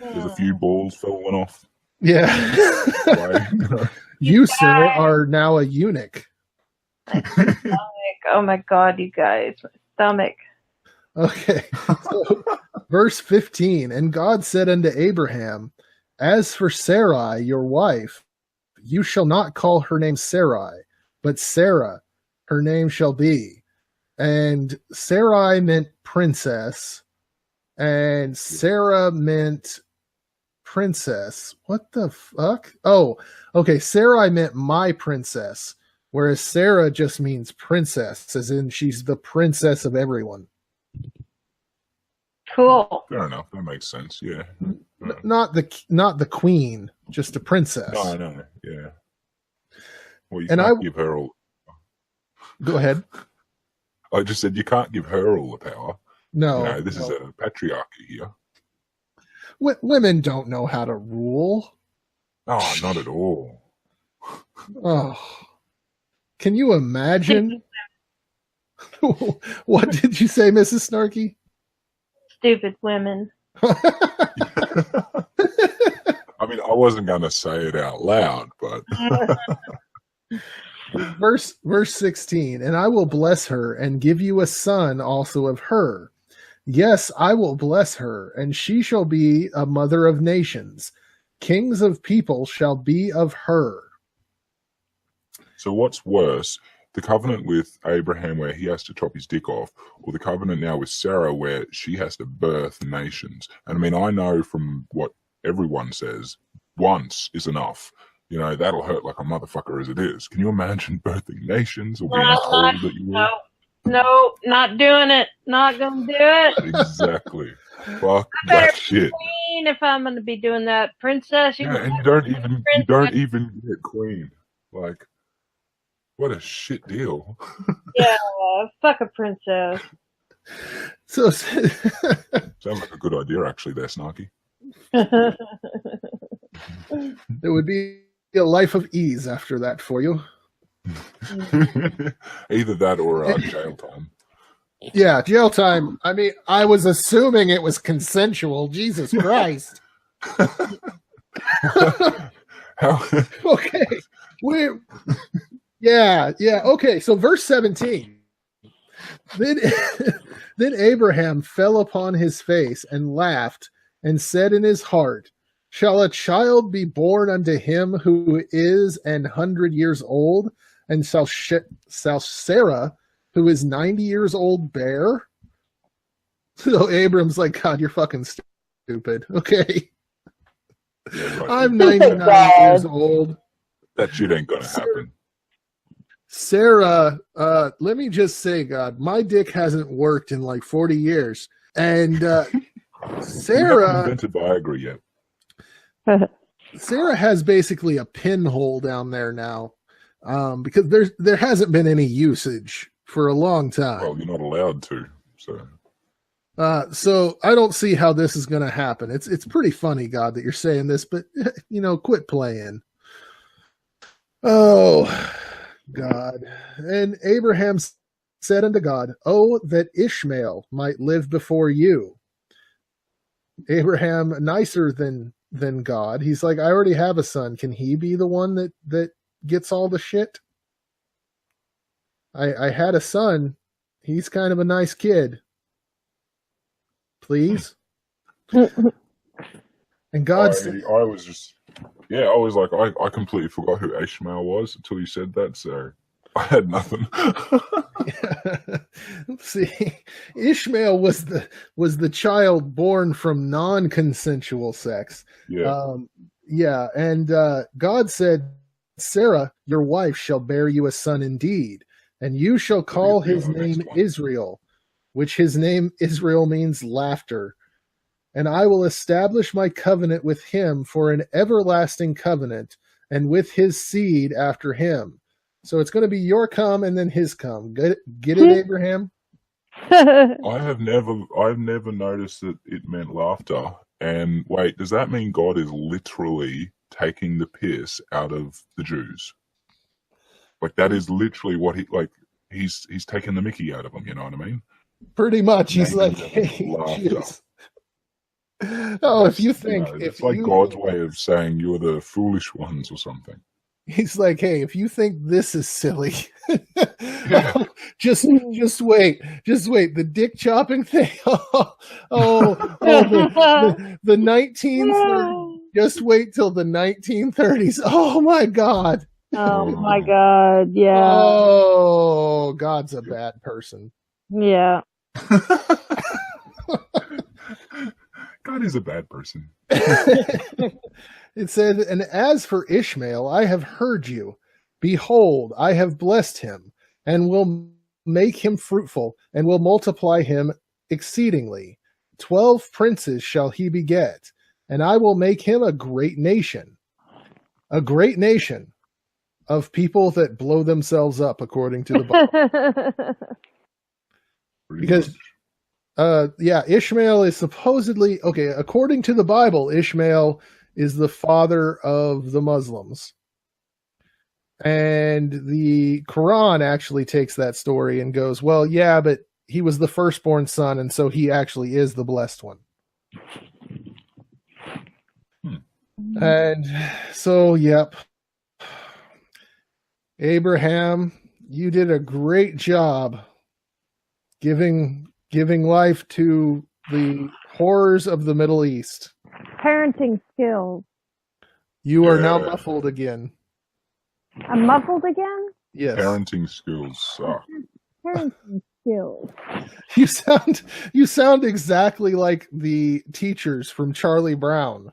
There's a few balls falling off. Yeah. You, sir, are now a eunuch. My stomach. Oh my God, you guys. My stomach. Okay. So, verse 15, and God said unto Abraham, as for Sarai, your wife, you shall not call her name Sarai, but Sarah, her name shall be. And Sarai meant princess, and Sarah meant princess. What the fuck? Oh, okay. Sarai meant my princess, whereas Sarah just means princess, as in she's the princess of everyone. Cool. Fair enough. That makes sense. Yeah. Not the queen, just a princess. No. Yeah. Well, you can't give her all. Go ahead. I just said you can't give her all the power. No. This is a patriarchy here. Women don't know how to rule. Oh, not at all. Oh. Can you imagine? What did you say, Mrs. Snarky? Stupid women. I mean, I wasn't going to say it out loud, but... Verse 16, and I will bless her and give you a son also of her. Yes, I will bless her, and she shall be a mother of nations. Kings of people shall be of her. So what's worse, the covenant with Abraham where he has to chop his dick off, or the covenant now with Sarah where she has to birth nations? And I mean, I know from what everyone says, once is enough. you know, that'll hurt like a motherfucker as it is. Can you imagine birthing nations or being told that you will? No, not doing it. Not gonna do it. Exactly. Fuck that shit. Queen, if I'm gonna be doing that, princess. And you don't even get queen. Like, what a shit deal. Yeah, fuck a princess. So sounds like a good idea, actually. There, Snarky. It would be a life of ease after that for you. Either that or jail time. Yeah, jail time. I mean, I was assuming it was consensual. Jesus Christ. How? Okay. Yeah. Okay, so verse 17. Then Abraham fell upon his face and laughed and said in his heart, shall a child be born unto him who is 100 years old? And shall Sarah, who is 90 years old, bear? So Abram's like, God, you're fucking stupid. Okay. Yeah, right. I'm 99 years old. That shit ain't gonna happen. Sarah, let me just say, God, my dick hasn't worked in like 40 years. And Sarah invented Viagra yet. Sarah has basically a pinhole down there now. Because there hasn't been any usage for a long time. Well, you're not allowed to, so. So I don't see how this is going to happen. It's pretty funny, God, that you're saying this, but quit playing. Oh, God. And Abraham said unto God, "Oh, that Ishmael might live before you." Abraham, nicer than God. He's like, I already have a son. Can he be the one that gets all the shit? I had a son. He's kind of a nice kid. Please. And God said, I was like, I completely forgot who Ishmael was until you said that, so I had nothing. See, Ishmael was the child born from non-consensual sex. Yeah. And God said, Sarah, your wife, shall bear you a son indeed, and you shall call his name Israel, which his name Israel means laughter. And I will establish my covenant with him for an everlasting covenant, and with his seed after him. So it's going to be your come and then his come. Get it, Abraham? I've never noticed that it meant laughter. And wait, does that mean God is literally taking the piss out of the Jews? Like, that is literally what he's taking the mickey out of them, you know what I mean? Pretty much. He's like, hey, oh, if you think... it's like God's way of saying you're the foolish ones or something. He's like, hey, if you think this is silly, just wait. The dick chopping thing. The 1930s. Just wait till the 1930s. Oh, my God. Oh, my God. Yeah. Oh, God's a bad person. Yeah. God is a bad person. It said, and as for Ishmael, I have heard you. Behold, I have blessed him, and will make him fruitful, and will multiply him exceedingly. 12 princes shall he beget, and I will make him a great nation of people that blow themselves up, according to the Bible. Because Ishmael is supposedly, okay, according to the Bible, Ishmael is the father of the Muslims. And the Quran actually takes that story and goes, well, yeah, but he was the firstborn son, and so he actually is the blessed one. And so, yep. Abraham, you did a great job giving life to the horrors of the Middle East. Parenting skills. You are now muffled again. I'm muffled again? Yes. Parenting skills suck. Parenting skills. You sound exactly like the teachers from Charlie Brown.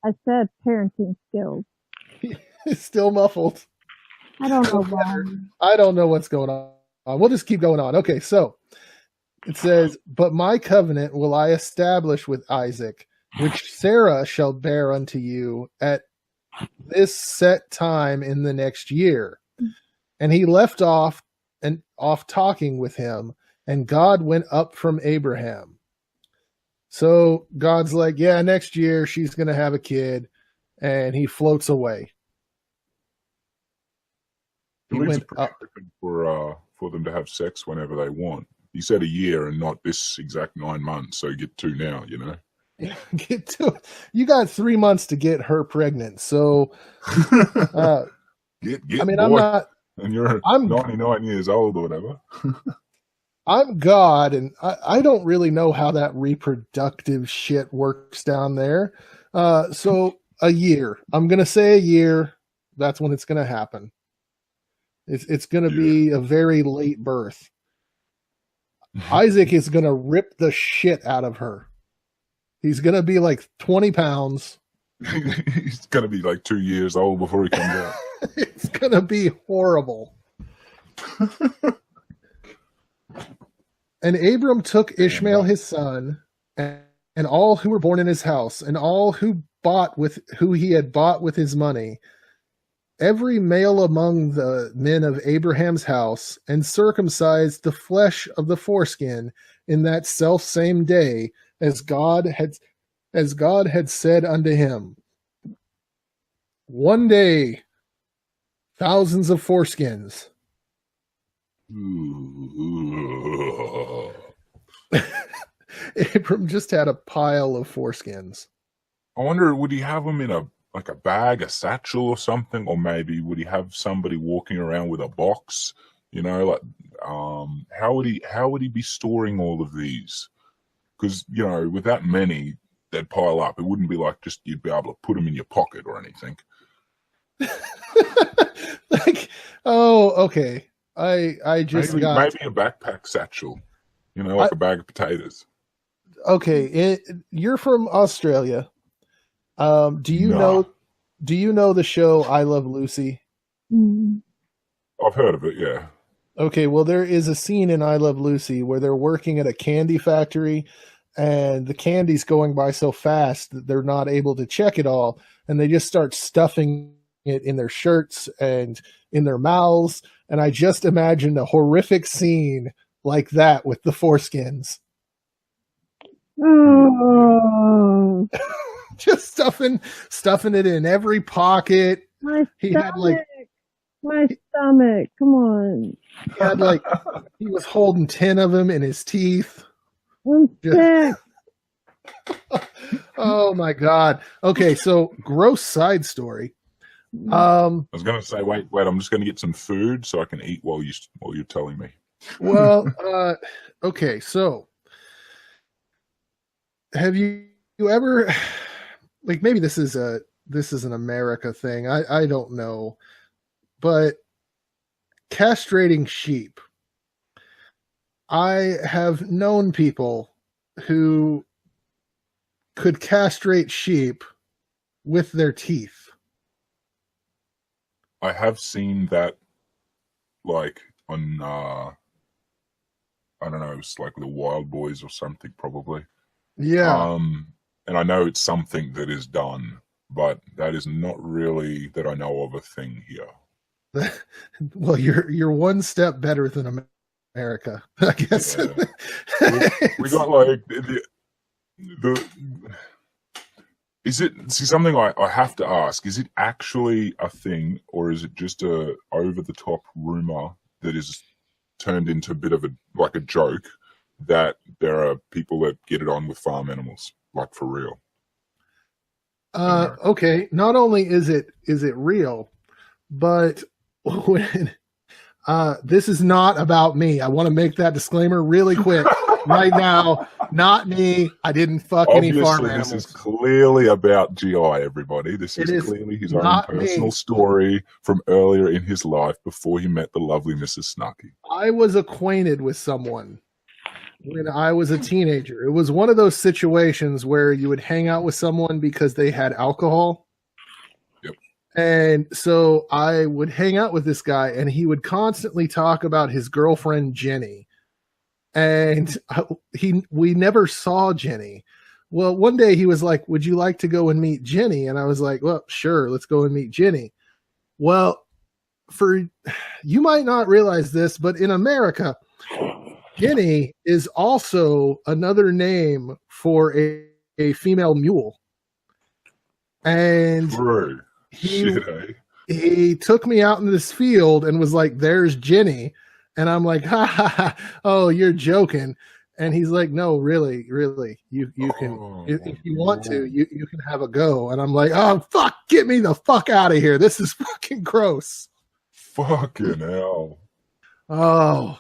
I said parenting skills. It's still muffled. I don't know why. I don't know what's going on. We'll just keep going on. Okay, so it says, "But my covenant will I establish with Isaac, which Sarah shall bear unto you at this set time in the next year." And he left off talking with him, and God went up from Abraham. So God's like, yeah, next year she's going to have a kid, and he floats away. He went up for them to have sex whenever they want. He said a year and not this exact 9 months, so you get 2 now, you know. Get to it. You got 3 months to get her pregnant, so get I mean, boy. I'm 99 years old or whatever. I'm God, and I don't really know how that reproductive shit works down there. So a year. I'm gonna say a year. That's when it's gonna happen. It's gonna be a very late birth. Isaac is gonna rip the shit out of her. He's gonna be like 20 pounds. He's gonna be like 2 years old before he comes out. It's gonna be horrible. And Abram took Ishmael his son, and all who were born in his house, and all who he had bought with his money, every male among the men of Abraham's house, and circumcised the flesh of the foreskin in that self same day, as God had said unto him. One day, thousands of foreskins. Abram just had a pile of foreskins. I wonder, would he have them in a bag, a satchel or something, or maybe would he have somebody walking around with a box? You know, like how would he be storing all of these? Because, you know, with that many, they'd pile up. It wouldn't be like just you'd be able to put them in your pocket or anything. Like, oh, okay. I just maybe a backpack satchel, you know, like a bag of potatoes. Okay, you're from Australia. Do you know the show I Love Lucy? I've heard of it, yeah. Okay, well, there is a scene in I Love Lucy where they're working at a candy factory, and the candy's going by so fast that they're not able to check it all, and they just start stuffing it in their shirts and in their mouths. And I just imagined a horrific scene like that with the foreskins. Oh. Just stuffing it in every pocket. My stomach. Come on. He was holding 10 of them in his teeth. I'm sick. Oh my God. Okay, so gross side story. I was going to say, wait, I'm just going to get some food so I can eat while you're telling me. Well, okay, so have you ever, like, maybe this is an America thing. I don't know, but castrating sheep. I have known people who could castrate sheep with their teeth. I have seen that, like, on, I don't know, it's like the Wild Boys or something, probably. Yeah. And I know it's something that is done, but that is not really, that I know of, a thing here. Well, you're one step better than America, I guess. Yeah. we got, like, the is it, see, something I have to ask, is it actually a thing, or is it just a over-the-top rumor that is turned into a bit of a joke that there are people that get it on with farm animals, like, for real? Okay, not only is it real, but when this is not about me. I want to make that disclaimer really quick right now. Not me. I didn't fuck any farm animals. This is clearly about GI, everybody. This is clearly his own personal story from earlier in his life before he met the lovely Mrs. Snarky. I was acquainted with someone when I was a teenager. It was one of those situations where you would hang out with someone because they had alcohol. Yep. And so I would hang out with this guy, and he would constantly talk about his girlfriend, Jenny. And we never saw Jenny. Well, one day he was like, "Would you like to go and meet Jenny?" And I was like, "Well, sure, let's go and meet Jenny." Well, you might not realize this, but in America, Jenny is also another name for a female mule. And True. he took me out in this field and was like, "There's Jenny." And I'm like, "Ha ha ha, oh, you're joking." And he's like, "No, really, you can, if you want to, you can have a go." And I'm like, "Oh, fuck, get me the fuck out of here. This is fucking gross." Fucking hell. Oh,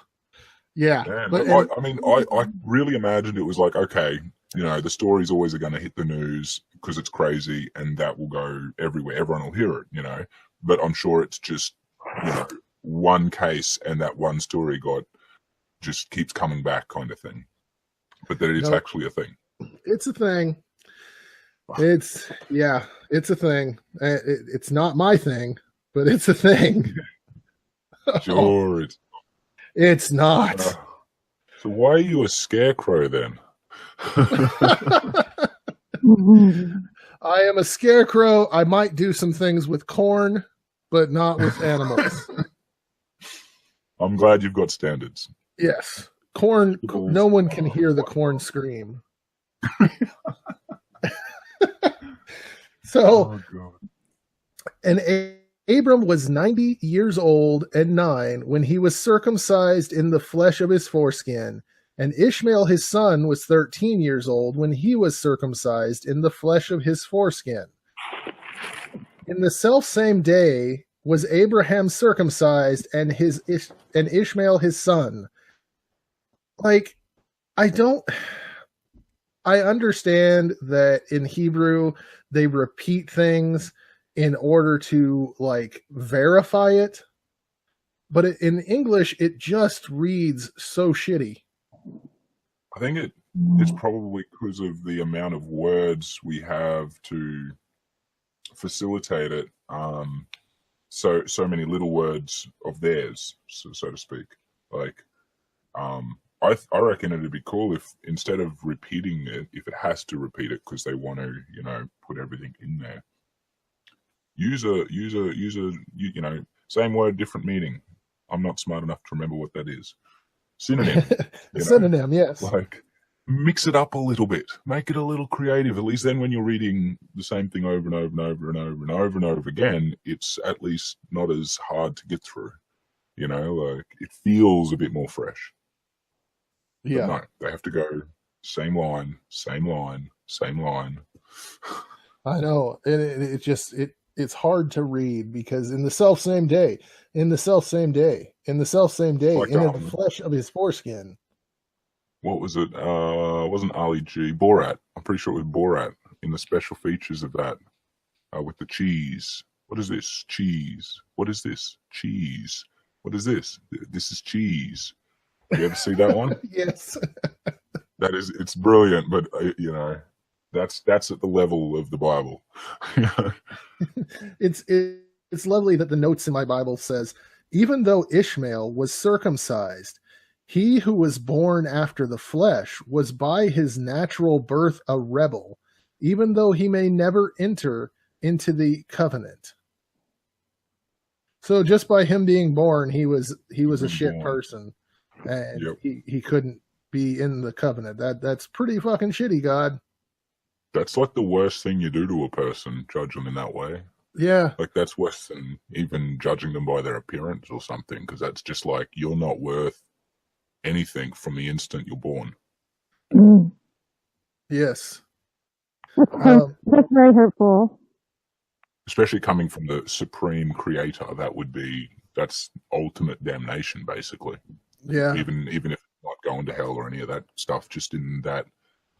yeah. Man, But I really imagined it was like, okay, the stories always are going to hit the news because it's crazy and that will go everywhere. Everyone will hear it, But I'm sure it's just, one case and that one story just keeps coming back kind of thing. But that it's actually a thing. It's a thing. It's a thing. It's not my thing, but it's a thing. Sure. It's not. So why are you a scarecrow then? I am a scarecrow. I might do some things with corn, but not with animals. I'm glad you've got standards. Yes. Corn, no one can hear the corn scream. So, and Abram was 90 years old and 9 when he was circumcised in the flesh of his foreskin, and Ishmael his son was 13 years old when he was circumcised in the flesh of his foreskin. In the selfsame day was Abraham circumcised and Ishmael his son. Like, I understand that in Hebrew they repeat things in order to verify it, but in English it just reads so shitty. I think it's probably because of the amount of words we have to facilitate it. So many little words of theirs, so to speak. I reckon it'd be cool if instead of repeating it, if it has to repeat it because they want to, put everything in there. Use a same word, different meaning. I'm not smart enough to remember what that is. Synonym. Synonym, yes. Mix it up a little bit. Make it a little creative. At least then when you're reading the same thing over and over and over and over and over and over again, it's at least not as hard to get through. It feels a bit more fresh. Yeah. But no, they have to go same line, same line, same line. I know. It's hard to read because in the selfsame day, in the flesh of his foreskin. What was it? Wasn't Ali G. Borat. I'm pretty sure it was Borat in the special features of that with the cheese. What is this? Cheese. What is this? Cheese. What is this? This is cheese. You ever see that one? Yes. It's brilliant, but that's at the level of the Bible. It's lovely that the notes in my Bible says, even though Ishmael was circumcised, he who was born after the flesh was by his natural birth a rebel, even though he may never enter into the covenant. So just by him being born, he was a shit person, and he couldn't be in the covenant. That's pretty fucking shitty, God. That's like the worst thing you do to a person, judge them in that way. Yeah. That's worse than even judging them by their appearance or something, because that's just like, you're not worth anything from the instant you're born. Yes. That's very hurtful. Especially coming from the supreme creator, that's ultimate damnation, basically. Yeah. Even if it's not going to hell or any of that stuff, just in that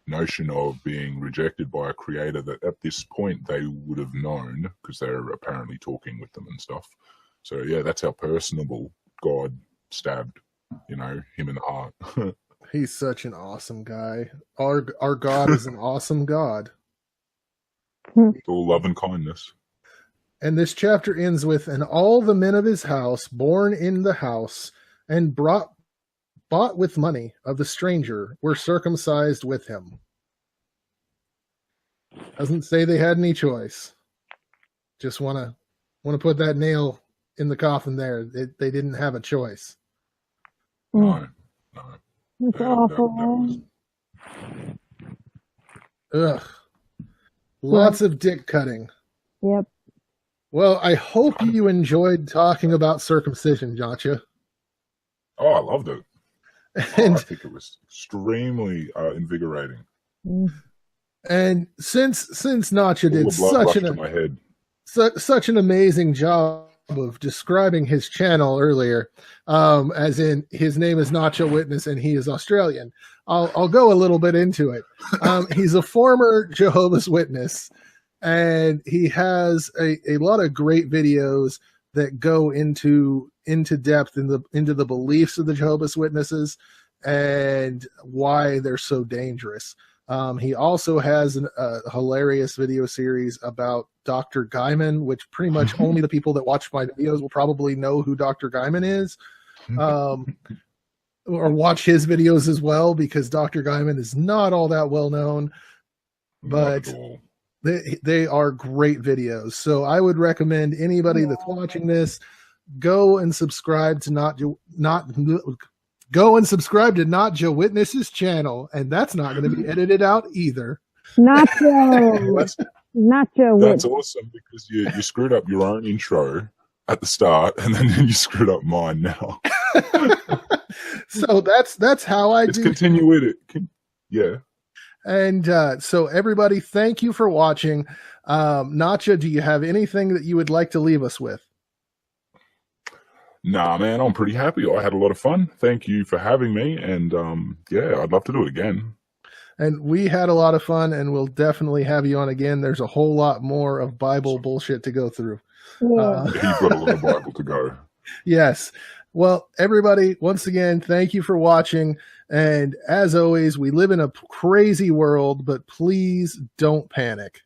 notion of being rejected by a creator that at this point they would have known because they're apparently talking with them and stuff. So yeah, that's how personable God stabbed, him in the heart. He's such an awesome guy. Our God is an awesome God. All love and kindness. And this chapter ends with, and all the men of his house, born in the house, and bought with money of the stranger, were circumcised with him. Doesn't say they had any choice. Just want to put that nail in the coffin there. They didn't have a choice. No. It's awful. Ugh. Lots of dick cutting. Yep. Well, I hope you enjoyed talking about circumcision, NotJah. Oh, I loved it. And I think it was extremely invigorating. And since NotJah did All the blood rushed to my head. such an amazing job of describing his channel earlier, as in his name is NotJah Witness and he is Australian, I'll go a little bit into it. He's a former Jehovah's Witness, and he has a lot of great videos that go into depth into the beliefs of the Jehovah's Witnesses and why they're so dangerous. He also has a hilarious video series about Dr. Guyman, which pretty much only the people that watch my videos will probably know who Dr. Guyman is, or watch his videos as well, because Dr. Guyman is not all that well known, but they are great videos. So I would recommend anybody that's watching this, go and subscribe to NotJah Witness's channel, and that's not going to be edited out either. NotJah Witness. That's awesome, because you screwed up your own intro at the start, and then you screwed up mine now. So that's how I do. Continue with it. Yeah. And so everybody, thank you for watching. NotJah, do you have anything that you would like to leave us with? Nah, man, I'm pretty happy. I had a lot of fun. Thank you for having me. And yeah, I'd love to do it again. And we had a lot of fun, and we'll definitely have you on again. There's a whole lot more of Bible bullshit to go through. Yeah. You've got a lot of Bible to go. Yes. Well, everybody, once again, thank you for watching. And as always, we live in a crazy world, but please don't panic.